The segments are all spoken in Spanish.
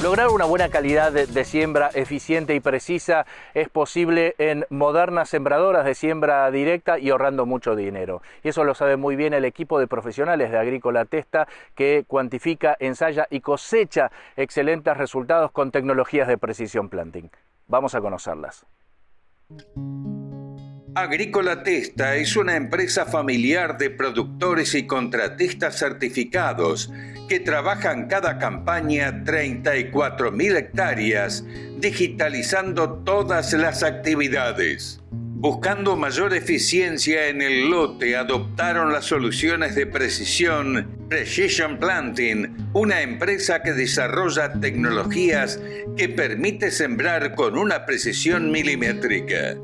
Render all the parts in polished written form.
Lograr una buena calidad de siembra eficiente y precisa es posible en modernas sembradoras de siembra directa y ahorrando mucho dinero. Y eso lo sabe muy bien el equipo de profesionales de Agrícola Testa, que cuantifica, ensaya y cosecha excelentes resultados con tecnologías de Precision Planting. Vamos a conocerlas. Agrícola Testa es una empresa familiar de productores y contratistas certificados que trabajan cada campaña 34.000 hectáreas, digitalizando todas las actividades. Buscando mayor eficiencia en el lote, adoptaron las soluciones de precisión Precision Planting, una empresa que desarrolla tecnologías que permite sembrar con una precisión milimétrica.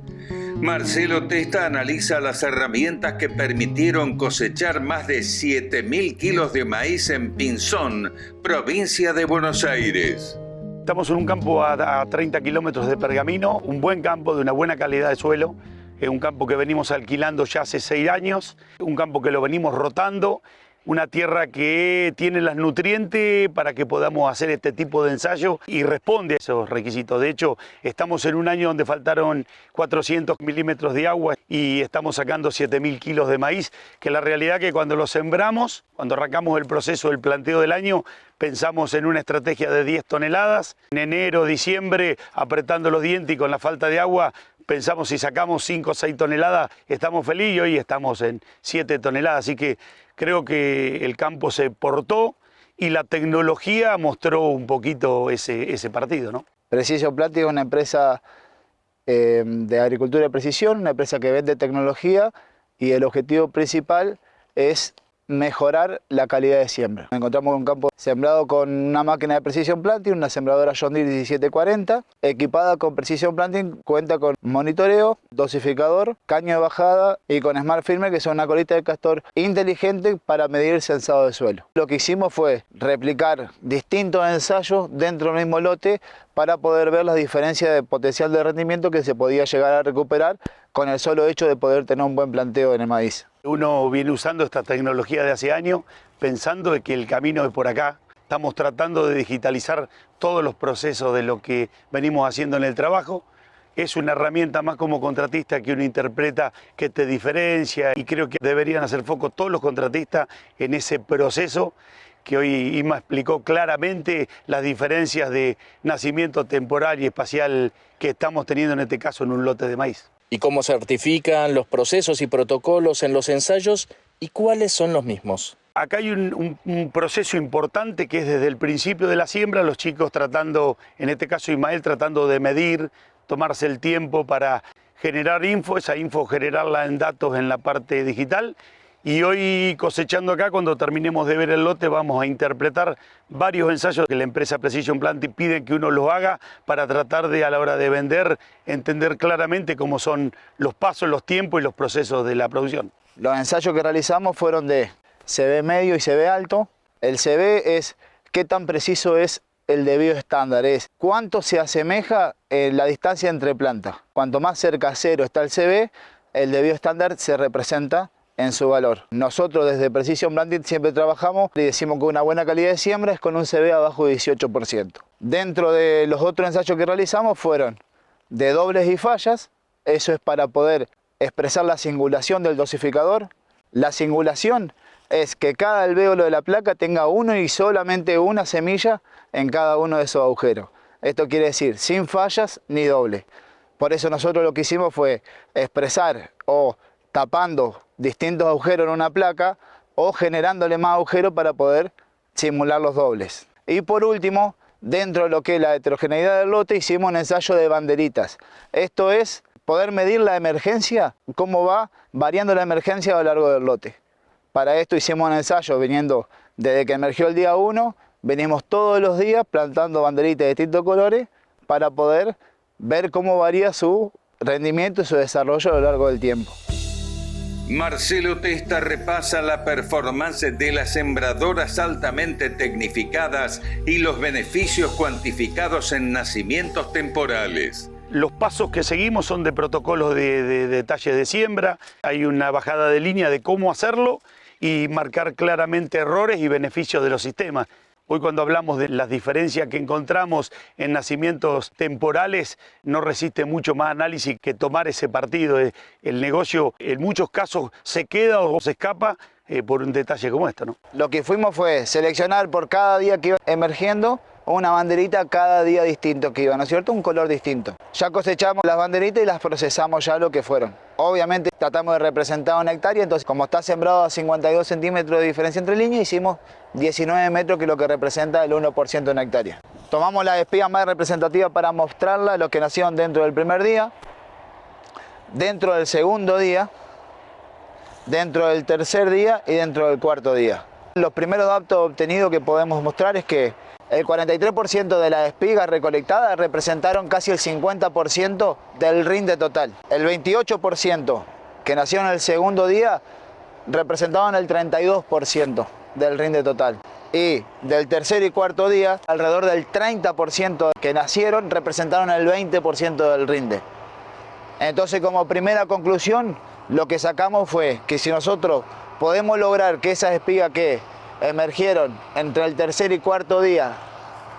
Marcelo Testa analiza las herramientas que permitieron cosechar más de 7.000 kilos de maíz en Pinzón, provincia de Buenos Aires. Estamos en un campo a 30 kilómetros de Pergamino, un buen campo de una buena calidad de suelo, un campo que venimos alquilando ya hace 6 años, un campo que lo venimos rotando, una tierra que tiene los nutrientes para que podamos hacer este tipo de ensayo y responde a esos requisitos. De hecho, estamos en un año donde faltaron 400 milímetros de agua y estamos sacando 7.000 kilos de maíz, que la realidad es que cuando lo sembramos, cuando arrancamos el proceso del planteo del año, pensamos en una estrategia de 10 toneladas. En enero, diciembre, apretando los dientes y con la falta de agua, pensamos si sacamos 5 o 6 toneladas, estamos felices y hoy estamos en 7 toneladas. Así que creo que el campo se portó y la tecnología mostró un poquito ese partido, ¿no? Precision Planting es una empresa de agricultura de precisión, una empresa que vende tecnología y el objetivo principal es mejorar la calidad de siembra. Nos encontramos con un campo sembrado con una máquina de Precision Planting, una sembradora John Deere 1740, equipada con Precision Planting, cuenta con monitoreo, dosificador, caño de bajada y con Smart Firmer, que son una colita de castor inteligente para medir el censado de suelo. Lo que hicimos fue replicar distintos ensayos dentro del mismo lote para poder ver las diferencias de potencial de rendimiento que se podía llegar a recuperar con el solo hecho de poder tener un buen planteo en el maíz. Uno viene usando esta tecnología de hace años pensando de que el camino es por acá. Estamos tratando de digitalizar todos los procesos de lo que venimos haciendo en el trabajo. Es una herramienta más como contratista que uno interpreta que te diferencia y creo que deberían hacer foco todos los contratistas en ese proceso que hoy Isma explicó claramente las diferencias de nacimiento temporal y espacial que estamos teniendo en este caso en un lote de maíz. ¿Y cómo certifican los procesos y protocolos en los ensayos y cuáles son los mismos? Acá hay un proceso importante que es desde el principio de la siembra, los chicos tratando, en este caso Ismael, tratando de medir, tomarse el tiempo para generar info, esa info generarla en datos en la parte digital. Y hoy cosechando acá, cuando terminemos de ver el lote, vamos a interpretar varios ensayos que la empresa Precision Planting pide que uno los haga para tratar de, a la hora de vender, entender claramente cómo son los pasos, los tiempos y los procesos de la producción. Los ensayos que realizamos fueron de CB medio y CB alto. El CB es qué tan preciso es el debido estándar, es cuánto se asemeja la distancia entre plantas. Cuanto más cerca a cero está el CB, el debido estándar se representa en su valor. Nosotros desde Precision Planting siempre trabajamos y decimos que una buena calidad de siembra es con un CB abajo de 18%. Dentro de los otros ensayos que realizamos fueron de dobles y fallas, eso es para poder expresar la singulación del dosificador. La singulación es que cada alvéolo de la placa tenga uno y solamente una semilla en cada uno de esos agujeros. Esto quiere decir sin fallas ni doble. Por eso nosotros lo que hicimos fue expresar o tapando distintos agujeros en una placa o generándole más agujeros para poder simular los dobles. Y por último, dentro de lo que es la heterogeneidad del lote, hicimos un ensayo de banderitas. Esto es poder medir la emergencia, cómo va variando la emergencia a lo largo del lote. Para esto hicimos un ensayo viniendo desde que emergió el día 1, venimos todos los días plantando banderitas de distintos colores para poder ver cómo varía su rendimiento y su desarrollo a lo largo del tiempo. Marcelo Testa repasa la performance de las sembradoras altamente tecnificadas y los beneficios cuantificados en nacimientos temporales. Los pasos que seguimos son de protocolos de detalles de siembra, hay una bajada de línea de cómo hacerlo y marcar claramente errores y beneficios de los sistemas. Hoy cuando hablamos de las diferencias que encontramos en nacimientos temporales, no resiste mucho más análisis que tomar ese partido. El negocio en muchos casos se queda o se escapa por un detalle como este, ¿no? Lo que fuimos fue seleccionar por cada día que iba emergiendo una banderita cada día distinto que iba, ¿no es cierto? Un color distinto. Ya cosechamos las banderitas y las procesamos ya lo que fueron. Obviamente tratamos de representar una hectárea, entonces como está sembrado a 52 centímetros de diferencia entre líneas, hicimos 19 metros, que es lo que representa el 1% de una hectárea. Tomamos la espiga más representativa para mostrarla, los que nacieron dentro del primer día, dentro del segundo día, dentro del tercer día y dentro del cuarto día. Los primeros datos obtenidos que podemos mostrar es que el 43% de las espigas recolectadas representaron casi el 50% del rinde total. El 28% que nació en el segundo día representaban el 32% del rinde total. Y del tercer y cuarto día, alrededor del 30% que nacieron representaron el 20% del rinde. Entonces, como primera conclusión, lo que sacamos fue que si nosotros podemos lograr que esas espigas que emergieron entre el tercer y cuarto día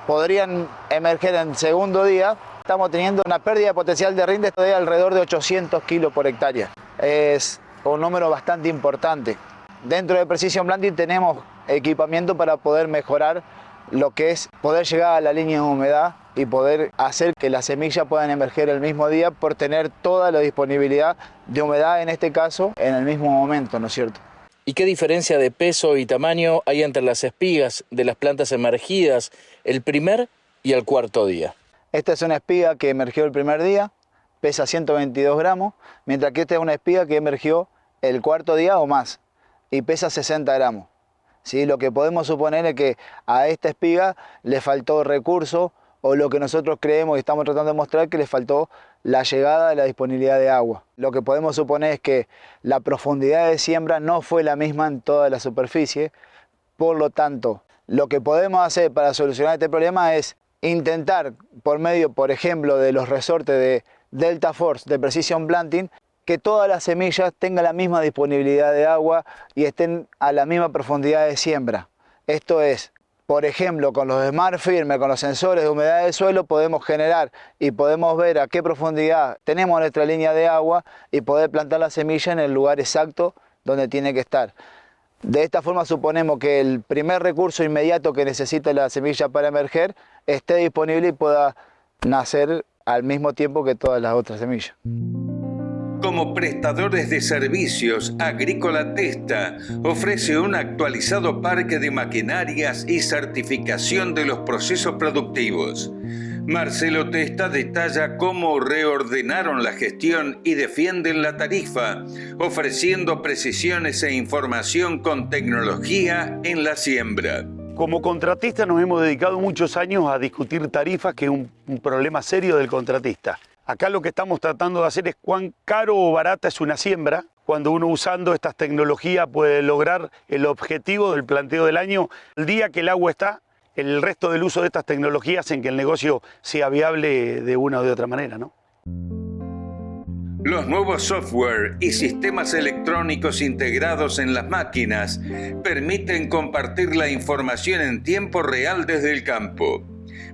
podrían emerger en segundo día, estamos teniendo una pérdida de potencial de rinde de alrededor de 800 kilos por hectárea. Es un número bastante importante. Dentro de Precision Planting tenemos equipamiento para poder mejorar lo que es poder llegar a la línea de humedad y poder hacer que las semillas puedan emerger el mismo día por tener toda la disponibilidad de humedad, en este caso, en el mismo momento, ¿no es cierto? ¿Y qué diferencia de peso y tamaño hay entre las espigas de las plantas emergidas el primer y el cuarto día? Esta es una espiga que emergió el primer día, pesa 122 gramos, mientras que esta es una espiga que emergió el cuarto día o más y pesa 60 gramos. ¿Sí? Lo que podemos suponer es que a esta espiga le faltó recurso, o lo que nosotros creemos y estamos tratando de mostrar, que le faltó la llegada de la disponibilidad de agua. Lo que podemos suponer es que la profundidad de siembra no fue la misma en toda la superficie. Por lo tanto, lo que podemos hacer para solucionar este problema es intentar, por medio, por ejemplo, de los resortes de Delta Force de Precision Planting, que todas las semillas tengan la misma disponibilidad de agua y estén a la misma profundidad de siembra. Esto es, por ejemplo, con los Smart Firmer, con los sensores de humedad del suelo, podemos generar y podemos ver a qué profundidad tenemos nuestra línea de agua y poder plantar la semilla en el lugar exacto donde tiene que estar. De esta forma suponemos que el primer recurso inmediato que necesita la semilla para emerger esté disponible y pueda nacer al mismo tiempo que todas las otras semillas. Como prestadores de servicios, Agrícola Testa ofrece un actualizado parque de maquinarias y certificación de los procesos productivos. Marcelo Testa detalla cómo reordenaron la gestión y defienden la tarifa, ofreciendo precisiones e información con tecnología en la siembra. Como contratista nos hemos dedicado muchos años a discutir tarifas, que es un problema serio del contratista. Acá lo que estamos tratando de hacer es cuán caro o barata es una siembra, cuando uno usando estas tecnologías puede lograr el objetivo del planteo del año. El día que el agua está, el resto del uso de estas tecnologías hacen que el negocio sea viable de una o de otra manera, ¿no? Los nuevos software y sistemas electrónicos integrados en las máquinas permiten compartir la información en tiempo real desde el campo.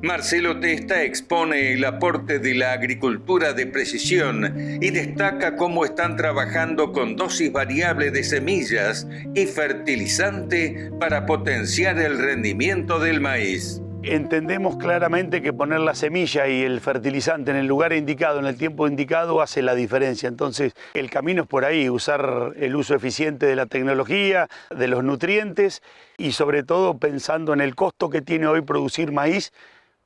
Marcelo Testa expone el aporte de la agricultura de precisión y destaca cómo están trabajando con dosis variable de semillas y fertilizante para potenciar el rendimiento del maíz. Entendemos claramente que poner la semilla y el fertilizante en el lugar indicado, en el tiempo indicado, hace la diferencia. Entonces, el camino es por ahí, usar el uso eficiente de la tecnología, de los nutrientes y sobre todo pensando en el costo que tiene hoy producir maíz.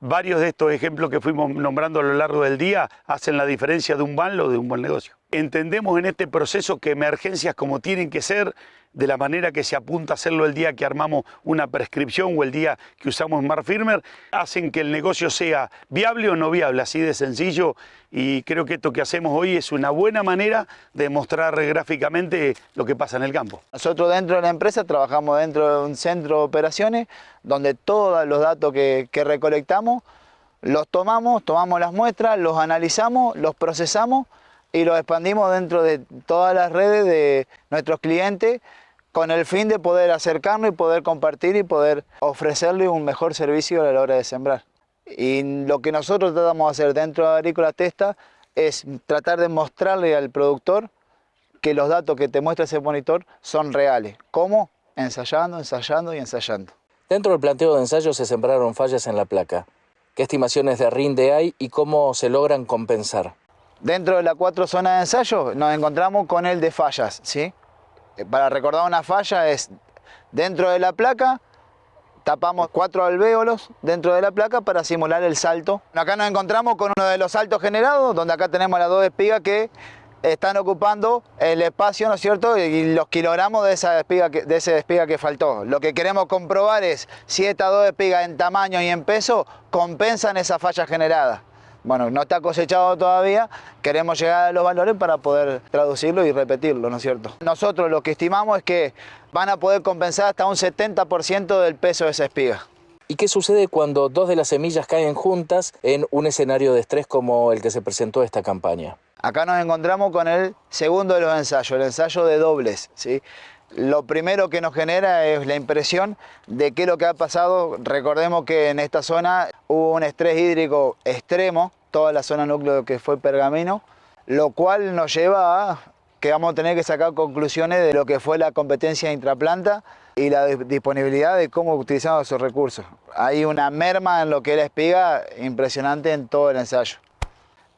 Varios de estos ejemplos que fuimos nombrando a lo largo del día hacen la diferencia de un mal o de un buen negocio. Entendemos en este proceso que emergencias como tienen que ser, de la manera que se apunta a hacerlo el día que armamos una prescripción o el día que usamos Smart Firmer, hacen que el negocio sea viable o no viable, así de sencillo. Y creo que esto que hacemos hoy es una buena manera de mostrar gráficamente lo que pasa en el campo. Nosotros dentro de la empresa trabajamos dentro de un centro de operaciones donde todos los datos que recolectamos los tomamos las muestras, los analizamos, los procesamos y los expandimos dentro de todas las redes de nuestros clientes con el fin de poder acercarnos y poder compartir y poder ofrecerle un mejor servicio a la hora de sembrar. Y lo que nosotros tratamos de hacer dentro de Agrícola Testa es tratar de mostrarle al productor que los datos que te muestra ese monitor son reales. ¿Cómo? Ensayando, ensayando y ensayando. Dentro del planteo de ensayo se sembraron fallas en la placa. ¿Qué estimaciones de rinde hay y cómo se logran compensar? Dentro de las 4 zonas de ensayo nos encontramos con el de fallas, ¿sí? Para recordar, una falla es dentro de la placa, tapamos 4 alvéolos dentro de la placa para simular el salto. Acá nos encontramos con uno de los saltos generados, donde acá tenemos las 2 espigas que están ocupando el espacio, ¿no es cierto? Y los kilogramos de esa espiga que faltó. Lo que queremos comprobar es si estas 2 espigas en tamaño y en peso compensan esa falla generada. Bueno, no está cosechado todavía, queremos llegar a los valores para poder traducirlo y repetirlo, ¿no es cierto? Nosotros lo que estimamos es que van a poder compensar hasta un 70% del peso de esa espiga. ¿Y qué sucede cuando 2 de las semillas caen juntas en un escenario de estrés como el que se presentó esta campaña? Acá nos encontramos con el segundo de los ensayos, el ensayo de dobles, ¿sí? Lo primero que nos genera es la impresión de qué es lo que ha pasado. Recordemos que en esta zona hubo un estrés hídrico extremo, toda la zona núcleo que fue Pergamino, lo cual nos lleva a que vamos a tener que sacar conclusiones de lo que fue la competencia intraplanta y la disponibilidad de cómo utilizamos esos recursos. Hay una merma en lo que es la espiga impresionante en todo el ensayo.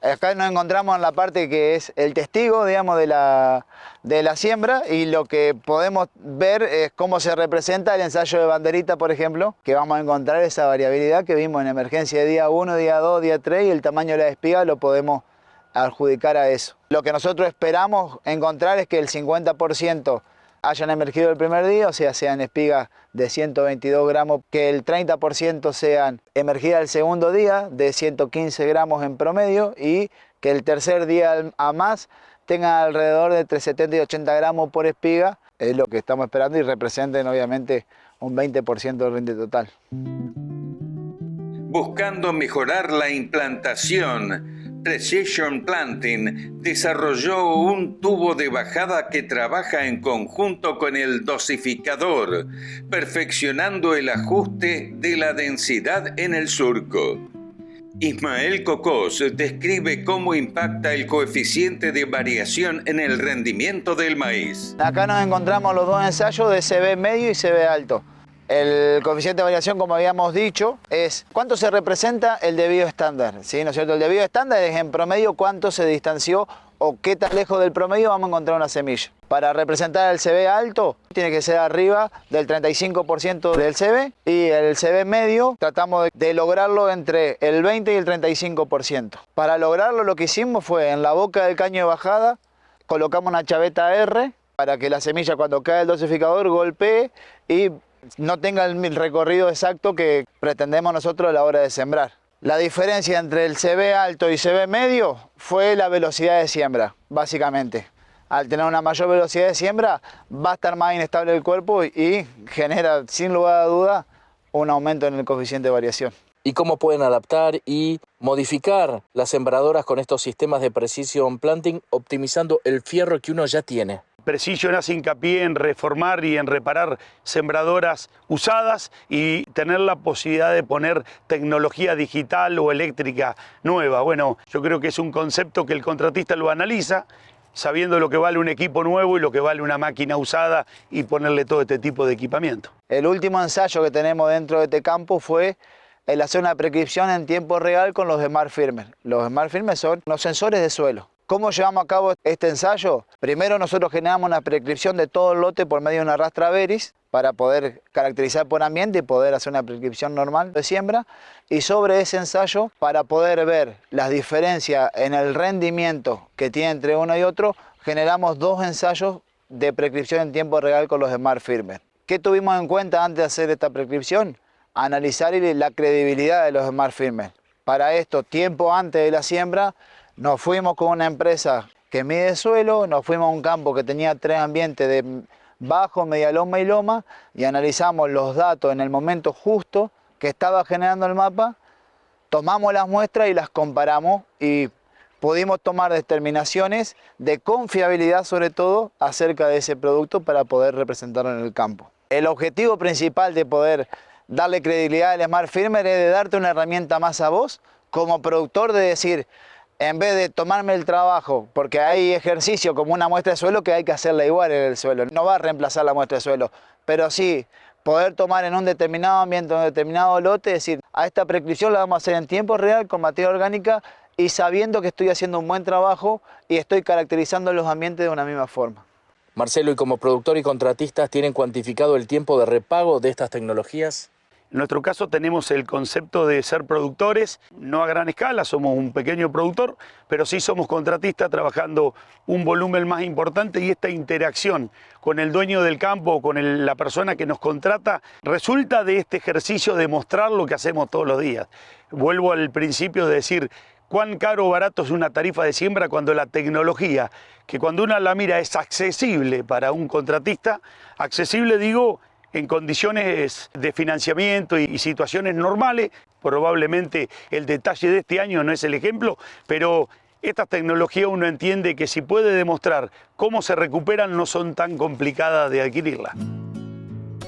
Acá nos encontramos en la parte que es el testigo, digamos, de la siembra, y lo que podemos ver es cómo se representa el ensayo de banderita, por ejemplo, que vamos a encontrar esa variabilidad que vimos en emergencia de día 1, día 2, día 3, y el tamaño de la espiga lo podemos adjudicar a eso. Lo que nosotros esperamos encontrar es que el 50% hayan emergido el primer día, o sea, sean espigas de 122 gramos, que el 30% sean emergidas el segundo día, de 115 gramos en promedio, y que el tercer día a más tengan alrededor de entre 70 y 80 gramos por espiga, es lo que estamos esperando, y representen obviamente un 20% del rinde total. Buscando mejorar la implantación, Precision Planting desarrolló un tubo de bajada que trabaja en conjunto con el dosificador, perfeccionando el ajuste de la densidad en el surco. Ismael Cocós describe cómo impacta el coeficiente de variación en el rendimiento del maíz. Acá nos encontramos los 2 ensayos de CB medio y CB alto. El coeficiente de variación, como habíamos dicho, es cuánto se representa el debido estándar, ¿sí? ¿No es cierto? El debido estándar es en promedio cuánto se distanció o qué tan lejos del promedio vamos a encontrar una semilla. Para representar el CB alto tiene que ser arriba del 35% del CB, y el CB medio tratamos de lograrlo entre el 20 y el 35%. Para lograrlo lo que hicimos fue en la boca del caño de bajada colocamos una chaveta R para que la semilla, cuando cae el dosificador, golpee y no tenga el recorrido exacto que pretendemos nosotros a la hora de sembrar. La diferencia entre el CB alto y CB medio fue la velocidad de siembra, básicamente. Al tener una mayor velocidad de siembra va a estar más inestable el cuerpo y genera, sin lugar a duda, un aumento en el coeficiente de variación. ¿Y cómo pueden adaptar y modificar las sembradoras con estos sistemas de Precision Planting, optimizando el fierro que uno ya tiene? Precision hace hincapié en reformar y en reparar sembradoras usadas y tener la posibilidad de poner tecnología digital o eléctrica nueva. Bueno, yo creo que es un concepto que el contratista lo analiza, sabiendo lo que vale un equipo nuevo y lo que vale una máquina usada, y ponerle todo este tipo de equipamiento. El último ensayo que tenemos dentro de este campo fue el hacer una prescripción en tiempo real con los Smart Firmer. Los Smart Firmer son los sensores de suelo. ¿Cómo llevamos a cabo este ensayo? Primero nosotros generamos una prescripción de todo el lote por medio de una rastra Veris para poder caracterizar por ambiente y poder hacer una prescripción normal de siembra, y sobre ese ensayo, para poder ver las diferencias en el rendimiento que tiene entre uno y otro, generamos 2 ensayos de prescripción en tiempo real con los Smart Firmer. ¿Qué tuvimos en cuenta antes de hacer esta prescripción? Analizar la credibilidad de los Smart Firmer. Para esto, tiempo antes de la siembra, nos fuimos con una empresa que mide suelo, nos fuimos a un campo que tenía 3 ambientes de bajo, media loma y loma, y analizamos los datos en el momento justo que estaba generando el mapa, tomamos las muestras y las comparamos, y pudimos tomar determinaciones de confiabilidad sobre todo acerca de ese producto para poder representarlo en el campo. El objetivo principal de poder darle credibilidad al Smart Firmer es de darte una herramienta más a vos como productor, de decir, en vez de tomarme el trabajo, porque hay ejercicio como una muestra de suelo que hay que hacerla igual en el suelo, no va a reemplazar la muestra de suelo, pero sí poder tomar en un determinado ambiente, en un determinado lote, decir, a esta prescripción la vamos a hacer en tiempo real con materia orgánica y sabiendo que estoy haciendo un buen trabajo y estoy caracterizando los ambientes de una misma forma. Marcelo, ¿y como productor y contratistas tienen cuantificado el tiempo de repago de estas tecnologías? En nuestro caso tenemos el concepto de ser productores, no a gran escala, somos un pequeño productor, pero sí somos contratistas trabajando un volumen más importante, y esta interacción con el dueño del campo o con la persona que nos contrata resulta de este ejercicio de mostrar lo que hacemos todos los días. Vuelvo al principio de decir, cuán caro o barato es una tarifa de siembra cuando la tecnología, que cuando uno la mira es accesible para un contratista, accesible digo, en condiciones de financiamiento y situaciones normales. Probablemente el detalle de este año no es el ejemplo, pero estas tecnologías uno entiende que si puede demostrar cómo se recuperan no son tan complicadas de adquirirlas.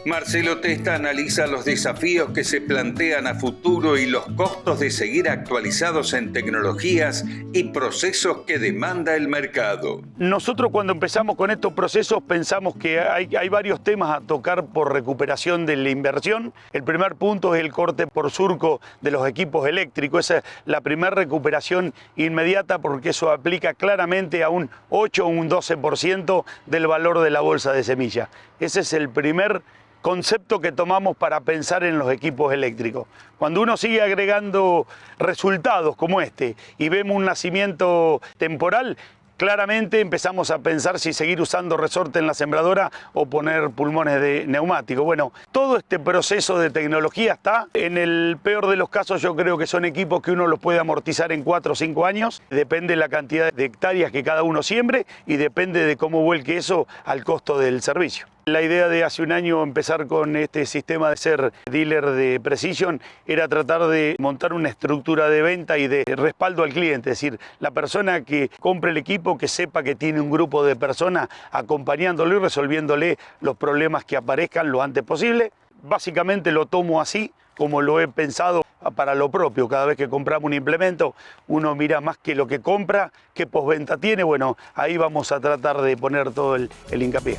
Marcelo Testa analiza los desafíos que se plantean a futuro y los costos de seguir actualizados en tecnologías y procesos que demanda el mercado. Nosotros cuando empezamos con estos procesos pensamos que hay varios temas a tocar por recuperación de la inversión. El primer punto es el corte por surco de los equipos eléctricos. Esa es la primera recuperación inmediata, porque eso aplica claramente a un 8 o un 12% del valor de la bolsa de semilla. Ese es el primer concepto que tomamos para pensar en los equipos eléctricos. Cuando uno sigue agregando resultados como este y vemos un nacimiento temporal, claramente empezamos a pensar si seguir usando resorte en la sembradora o poner pulmones de neumático. Bueno, todo este proceso de tecnología está. En el peor de los casos yo creo que son equipos que uno los puede amortizar en 4 o 5 años. Depende de la cantidad de hectáreas que cada uno siembre y depende de cómo vuelque eso al costo del servicio. La idea de hace un año empezar con este sistema de ser dealer de Precision era tratar de montar una estructura de venta y de respaldo al cliente, es decir, la persona que compre el equipo que sepa que tiene un grupo de personas acompañándolo y resolviéndole los problemas que aparezcan lo antes posible. Básicamente lo tomo así, como lo he pensado para lo propio. Cada vez que compramos un implemento, uno mira más que lo que compra, qué postventa tiene. Bueno, ahí vamos a tratar de poner todo el hincapié.